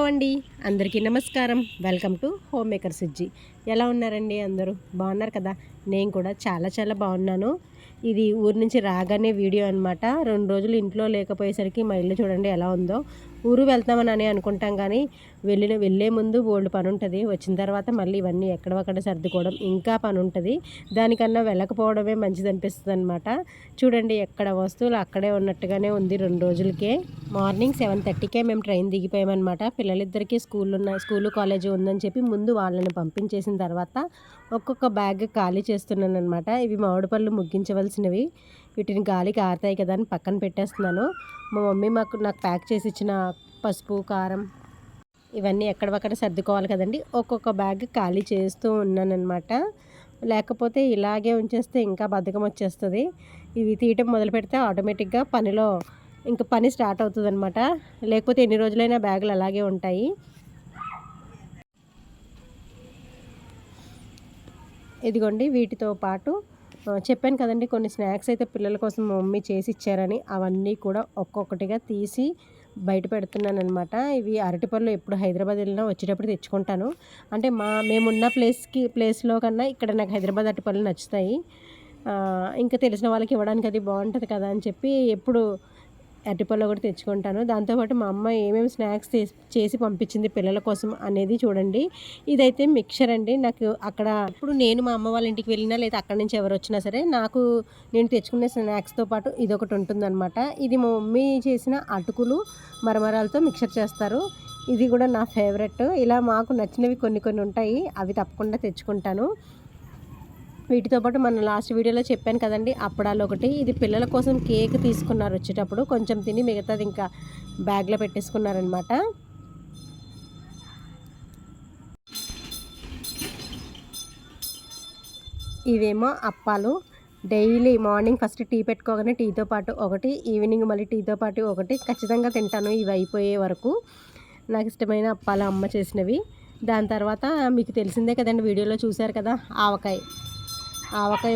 అండి, అందరికీ నమస్కారం. Welcome to home maker Sujji. ఎలా ఉన్నారండి అందరూ? బాగున్నారు కదా? నేను కూడా చాలా చాలా బాగున్నాను. ఇది ఊరు నుంచి రాగానే వీడియో అనమాట. 2 రోజులు ఇంట్లో లేకపోయేసరికి మా ఇల్లు చూడండి ఎలా ఉందో. ఊరు వెళ్తామని అనుకుంటాం కానీ వెళ్ళే ముందు బోలెడు పని ఉంటుంది. వచ్చిన తర్వాత మళ్ళీ ఇవన్నీ ఎక్కడొక్కడ సర్దుకోవడం ఇంకా పని ఉంటుంది. దానికన్నా వెళ్ళకపోవడమే మంచిదనిపిస్తుంది అనమాట. చూడండి ఎక్కడ వస్తువులు అక్కడే ఉన్నట్టుగానే ఉంది 2 రోజులకే. మార్నింగ్ 7:30కే మేము ట్రైన్ దిగిపోయామన్నమాట. పిల్లలిద్దరికీ స్కూలు కాలేజీ ఉందని చెప్పి ముందు వాళ్ళని పంపించేసిన తర్వాత ఒక్కొక్క బ్యాగ్ ఖాళీ చేస్తున్నానమాట. ఇవి మామిడి పళ్ళు ముగ్గించవలసినవి. వీటిని గాలికి ఆరుతాయి కదా అని పక్కన పెట్టేస్తున్నాను. మా మమ్మీ నాకు ప్యాక్ చేసి ఇచ్చిన పసుపు, కారం ఇవన్నీ ఎక్కడొక్కడ సర్దుకోవాలి కదండి. ఒక్కొక్క బ్యాగ్ ఖాళీ చేస్తూ ఉన్నానన్నమాట. లేకపోతే ఇలాగే ఉంచేస్తే ఇంకా బద్ధకం వచ్చేస్తుంది. ఇవి తీయటం మొదలు పెడితే ఆటోమేటిక్గా పని స్టార్ట్ అవుతుందన్నమాట. లేకపోతే ఎన్ని రోజులైనా బ్యాగులు అలాగే ఉంటాయి. ఇదిగోండి వీటితో పాటు చెప్పాను కదండి, కొన్ని స్నాక్స్ అయితే పిల్లల కోసం మా మమ్మీ చేసి ఇచ్చారని అవన్నీ కూడా ఒక్కొక్కటిగా తీసి బయట పెడుతున్నానమాట. ఇవి అరటిపళ్ళు ఎప్పుడు హైదరాబాద్ వెళ్ళినా వచ్చేటప్పుడు తెచ్చుకుంటాను. అంటే మేమున్న ప్లేస్లో కన్నా ఇక్కడ నాకు హైదరాబాద్ అరటిపళ్ళు నచ్చుతాయి. ఇంకా తెలిసిన వాళ్ళకి ఇవ్వడానికి అది బాగుంటుంది కదా అని చెప్పి ఎప్పుడు అరటిపళ్ళు ఒకటి తెచ్చుకుంటాను. దాంతోపాటు మా అమ్మ ఏమేమి స్నాక్స్ చేసి పంపించింది పిల్లల కోసం అనేది చూడండి. ఇదైతే మిక్చర్ అండి. నాకు అక్కడ ఇప్పుడు నేను మా అమ్మ వాళ్ళ ఇంటికి వెళ్ళినా లేదా అక్కడి నుంచి ఎవరు వచ్చినా సరే నేను తెచ్చుకునే స్నాక్స్తో పాటు ఇదొకటి ఉంటుందన్నమాట. ఇది మా మమ్మీ చేసిన అటుకులు మరమరాలతో మిక్చర్ చేస్తారు. ఇది కూడా నా ఫేవరెట్. ఇలా మాకు నచ్చినవి కొన్ని ఉంటాయి, అవి తప్పకుండా తెచ్చుకుంటాను. వీటితో పాటు మన లాస్ట్ వీడియోలో చెప్పాను కదండి, అప్పడాలు ఒకటి. ఇది పిల్లల కోసం కేక్ తీసుకున్నారు వచ్చేటప్పుడు. కొంచెం తిని మిగతాది ఇంకా బ్యాగ్లో పెట్టేసుకున్నారనమాట. ఇవేమో అప్పాలు. డైలీ మార్నింగ్ ఫస్ట్ టీ పెట్టుకోగానే టీతో పాటు ఒకటి, ఈవినింగ్ మళ్ళీ టీతో పాటు ఒకటి ఖచ్చితంగా తింటాను ఇవి అయిపోయే వరకు. నాకు ఇష్టమైన అప్పాలు అమ్మ చేసినవి. దాని తర్వాత మీకు తెలిసిందే కదండి, వీడియోలో చూశారు కదా, ఆవకాయ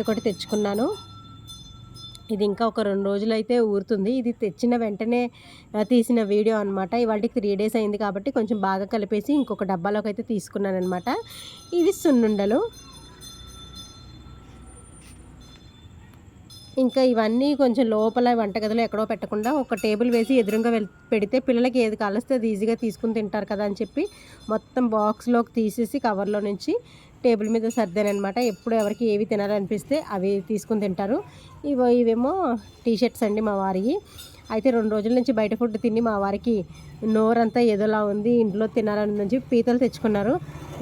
ఒకటి తెచ్చుకున్నాను. ఇది ఇంకా ఒక 2 రోజులు అయితే ఊరుతుంది. ఇది తెచ్చిన వెంటనే తీసిన వీడియో అనమాట. ఇవాళకి 3 డేస్ అయింది కాబట్టి కొంచెం బాగా కలిపేసి ఇంకొక డబ్బాలోకి అయితే తీసుకున్నాను అనమాట. ఇవి సున్నుండలు. ఇంకా ఇవన్నీ కొంచెం లోపల వంటగదిలో ఎక్కడో పెట్టకుండా ఒక టేబుల్ వేసి ఎదురుగా పెడితే పిల్లలకి ఏది కాలిస్తే అది ఈజీగా తీసుకుని తింటారు కదా అని చెప్పి మొత్తం బాక్స్లోకి తీసేసి కవర్లో నుంచి టేబుల్ మీద సర్దానమాట. ఎప్పుడు ఎవరికి ఏవి తినాలనిపిస్తే అవి తీసుకుని తింటారు. ఇవేమో టీషర్ట్స్ అండి మా వారికి. అయితే 2 రోజుల నుంచి బయట ఫుడ్ తిని మా వారికి నోరంతా ఏదోలా ఉంది, ఇంట్లో తినాలని నుంచి పీతలు తెచ్చుకున్నారు.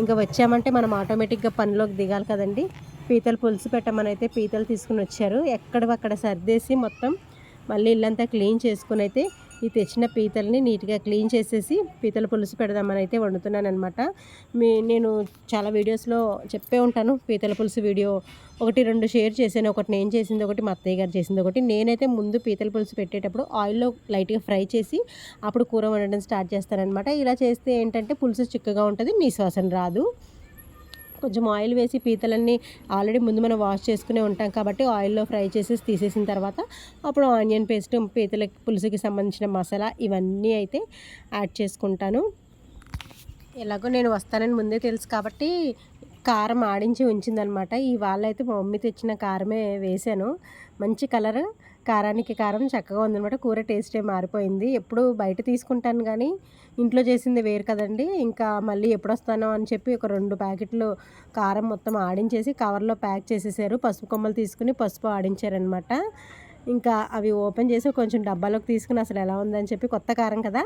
ఇంకా వచ్చామంటే మనం ఆటోమేటిక్గా పనిలోకి దిగాలి కదండి. పీతలు పులుసు పెట్టమని అయితే పీతలు తీసుకుని వచ్చారు. ఎక్కడవక్కడ సర్దేసి మొత్తం మళ్ళీ ఇల్లంతా క్లీన్ చేసుకుని అయితే ఈ తెచ్చిన పీతల్ని నీట్గా క్లీన్ చేసేసి పీతల పులుసు పెడదామని అయితే వండుతున్నాను అనమాట. నేను చాలా వీడియోస్లో చెప్పే ఉంటాను, పీతల పులుసు వీడియో 1-2 షేర్ చేశాను. ఒకటి నేను చేసింది, ఒకటి మా అత్తయ్య గారు చేసింది ఒకటి. నేనైతే ముందు పీతల పులుసు పెట్టేటప్పుడు ఆయిల్లో లైట్గా ఫ్రై చేసి అప్పుడు కూర వండడం స్టార్ట్ చేస్తానమాట. ఇలా చేస్తే ఏంటంటే పులుసు చిక్కగా ఉంటుంది, నీసు వాసన రాదు. కొంచెం ఆయిల్ వేసి పీతలన్నీ ఆల్రెడీ ముందు మనం వాష్ చేసుకునే ఉంటాం కాబట్టి ఆయిల్లో ఫ్రై చేసేసి తీసేసిన తర్వాత అప్పుడు ఆనియన్ పేస్ట్, పీతల పులుసుకి సంబంధించిన మసాలా ఇవన్నీ అయితే యాడ్ చేసుకుంటాను. ఎలాగో నేను వస్తానని ముందే తెలుసు కాబట్టి కారం ఆడించి ఉంచిందనమాట. ఇవాళ అయితే మా మమ్మీ తెచ్చిన కారమే వేశాను. మంచి కలర్, కారానికి కారం చక్కగా ఉందనమాట. కూర టేస్టే మారిపోయింది. ఎప్పుడు బయట తీసుకుంటాను కానీ ఇంట్లో చేసింది వేరు కదండి. ఇంకా మళ్ళీ ఎప్పుడు వస్తానో అని చెప్పి ఒక 2 ప్యాకెట్లు కారం మొత్తం ఆడించేసి కవర్లో ప్యాక్ చేసేసారు. పసుపు కొమ్మలు తీసుకుని పసుపు ఆడించారనమాట. ఇంకా అవి ఓపెన్ చేసి కొంచెం డబ్బాలోకి తీసుకుని అసలు ఎలా ఉందని చెప్పి కొత్త కారం కదా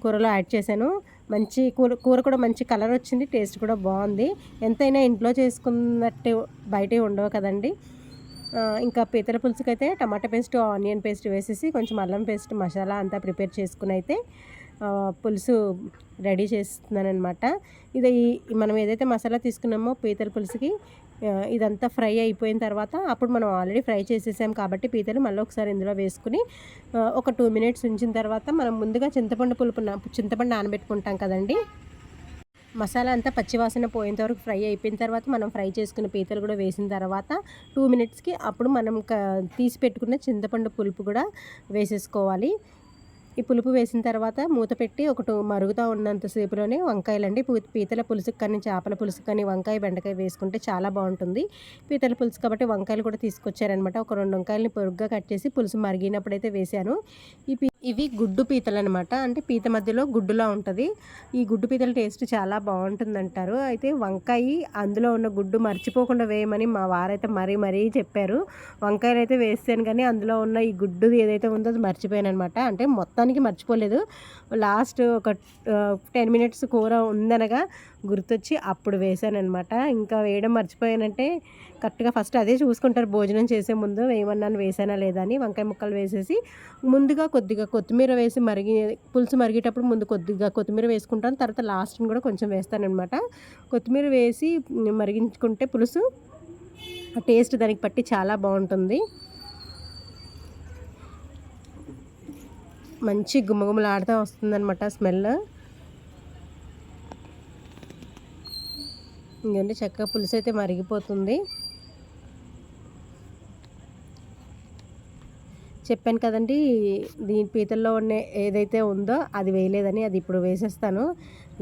కూరలో యాడ్ చేశాను. మంచి కూర కూడా మంచి కలర్ వచ్చింది, టేస్ట్ కూడా బాగుంది. ఎంతైనా ఇంట్లో చేసుకున్నట్టు బయటే ఉండవు కదండి. ఇంకా పీతల పులుసుకైతే టమాటా పేస్ట్, ఆనియన్ పేస్ట్ వేసేసి కొంచెం అల్లం పేస్ట్, మసాలా అంతా ప్రిపేర్ చేసుకుని అయితే పులుసు రెడీ చేస్తున్నానమాట. ఇది మనం ఏదైతే మసాలా తీసుకున్నామో పీతల పులుసుకి ఇదంతా ఫ్రై అయిపోయిన తర్వాత అప్పుడు మనం ఆల్రెడీ ఫ్రై చేసేసాం కాబట్టి పీతలు మళ్ళీ ఒకసారి ఇందులో వేసుకుని ఒక 2 మినిట్స్ ఉంచిన తర్వాత మనం ముందుగా చింతపండు నానబెట్టుకుంటాం కదండి. మసాలా అంతా పచ్చివాసన పోయేంత వరకు ఫ్రై అయిపోయిన తర్వాత మనం ఫ్రై చేసుకున్న పీతలు కూడా వేసిన తర్వాత 2 మినిట్స్కి అప్పుడు మనం తీసి పెట్టుకున్న చింతపండు పులుపు కూడా వేసేసుకోవాలి. ఈ పులుపు వేసిన తర్వాత మూత పెట్టి మరుగుతూ ఉన్నంతసేపులోనే వంకాయలండి, పీతల పులుసుకు కానీ చేపల పులుసు కానీ వంకాయ బెండకాయ వేసుకుంటే చాలా బాగుంటుంది. పీతల పులుసు కాబట్టి వంకాయలు కూడా తీసుకొచ్చారనమాట. ఒక 2 వంకాయలని పొరుగ్గా కట్ చేసి పులుసు మరిగినప్పుడైతే వేశాను. ఇవి గుడ్డు పీతలు అనమాట. అంటే పీత మధ్యలో గుడ్డులా ఉంటుంది. ఈ గుడ్డు పీతల టేస్ట్ చాలా బాగుంటుందంటారు. అయితే వంకాయ అందులో ఉన్న గుడ్డు మర్చిపోకుండా వేయమని మా వారైతే మరీ చెప్పారు. వంకాయలు అయితే వేసాను కానీ అందులో ఉన్న ఈ గుడ్డుది ఏదైతే ఉందో అది మర్చిపోయాను అనమాట. అంటే మొత్తానికి మర్చిపోలేదు, లాస్ట్ ఒక 10 మినిట్స్ కూర ఉందనగా గుర్తొచ్చి అప్పుడు వేసానమాట. ఇంకా వేయడం మర్చిపోయానంటే కరెక్ట్గా ఫస్ట్ అదే చూసుకుంటారు భోజనం చేసే ముందు, వేయమన్నాను వేసానా లేదా అని. వంకాయ ముక్కలు వేసేసి ముందుగా కొద్దిగా కొత్తిమీర వేసి పులుసు మరిగేటప్పుడు ముందు కొద్దిగా కొత్తిమీర వేసుకుంటాను, తర్వాత లాస్ట్ని కూడా కొంచెం వేస్తానమాట. కొత్తిమీర వేసి మరిగించుకుంటే పులుసు టేస్ట్ దానికి పట్టి చాలా బాగుంటుంది. మంచి గుమగుమలాడుతూ వస్తుందన్నమాట స్మెల్. ఇంకంటే చక్కగా పులుసు అయితే మరిగిపోతుంది. చెప్పాను కదండి, దీని పీతల్లో ఉన్న ఏదైతే ఉందో అది వేయలేదని, అది ఇప్పుడు వేసేస్తాను.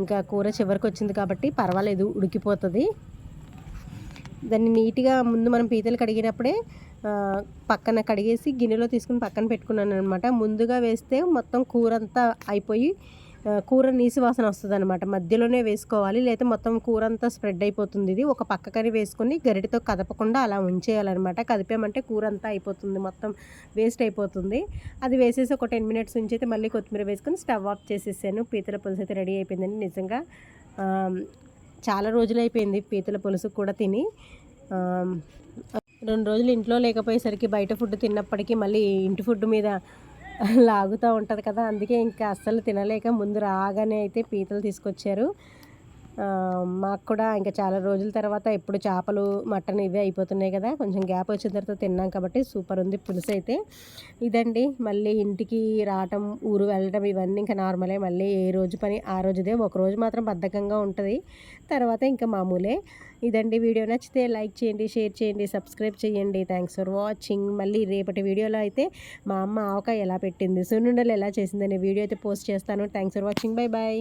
ఇంకా కూర చివరికి వచ్చింది కాబట్టి పర్వాలేదు, ఉడికిపోతుంది. దాన్ని నీట్గా ముందు మనం పీతలు కడిగినప్పుడే పక్కన కడిగేసి గిన్నెలో తీసుకుని పక్కన పెట్టుకున్నాను అనమాట. ముందుగా వేస్తే మొత్తం కూర అంతా అయిపోయి కూర నీసు వాసన వస్తుంది అనమాట. మధ్యలోనే వేసుకోవాలి, లేకపోతే మొత్తం కూర అంతా స్ప్రెడ్ అయిపోతుంది. ఇది ఒక పక్కకని వేసుకొని గరిటతో కదపకుండా అలా ఉంచేయాలన్నమాట. కదిపామంటే కూర అంతా అయిపోతుంది, మొత్తం వేస్ట్ అయిపోతుంది. అది వేసేసి ఒక 10 మినిట్స్ నుంచి అయితే మళ్ళీ కొత్తిమీర వేసుకొని స్టవ్ ఆఫ్ చేసేసాను. పీతల పులుసు అయితే రెడీ అయిపోయిందండి. నిజంగా చాలా రోజులైపోయింది పీతల పులుసు కూడా తిని. 2 రోజులు ఇంట్లో లేకపోయేసరికి బయట ఫుడ్ తిన్నప్పటికీ మళ్ళీ ఇంటి ఫుడ్ మీద లాగుతూ ఉంటుంది కదా, అందుకే ఇంకా అస్సలు తినలేక ముందు రాగానే అయితే పీతలు తీసుకొచ్చారు. మాకు కూడా ఇంకా చాలా రోజుల తర్వాత ఎప్పుడు చేపలు మటన్ ఇవే అయిపోతున్నాయి కదా, కొంచెం గ్యాప్ వచ్చిన తర్వాత తిన్నాం కాబట్టి సూపర్ ఉంది పులుసు అయితే. ఇదండి, మళ్ళీ ఇంటికి రావటం, ఊరు వెళ్ళడం ఇవన్నీ ఇంకా నార్మలే. మళ్ళీ ఏ రోజు పని ఆ రోజుదే. ఒకరోజు మాత్రం బద్ధకంగా ఉంటుంది, తర్వాత ఇంకా మామూలే. ఇదండి, వీడియో నచ్చితే లైక్ చేయండి, షేర్ చేయండి, సబ్స్క్రైబ్ చేయండి. Thanks for watching. మళ్ళీ రేపటి వీడియోలో అయితే మా అమ్మ ఆవకాయ ఎలా పెట్టింది, సున్నుండలు ఎలా చేసిందనే వీడియో అయితే పోస్ట్ చేస్తాను. Thanks for watching. Bye bye.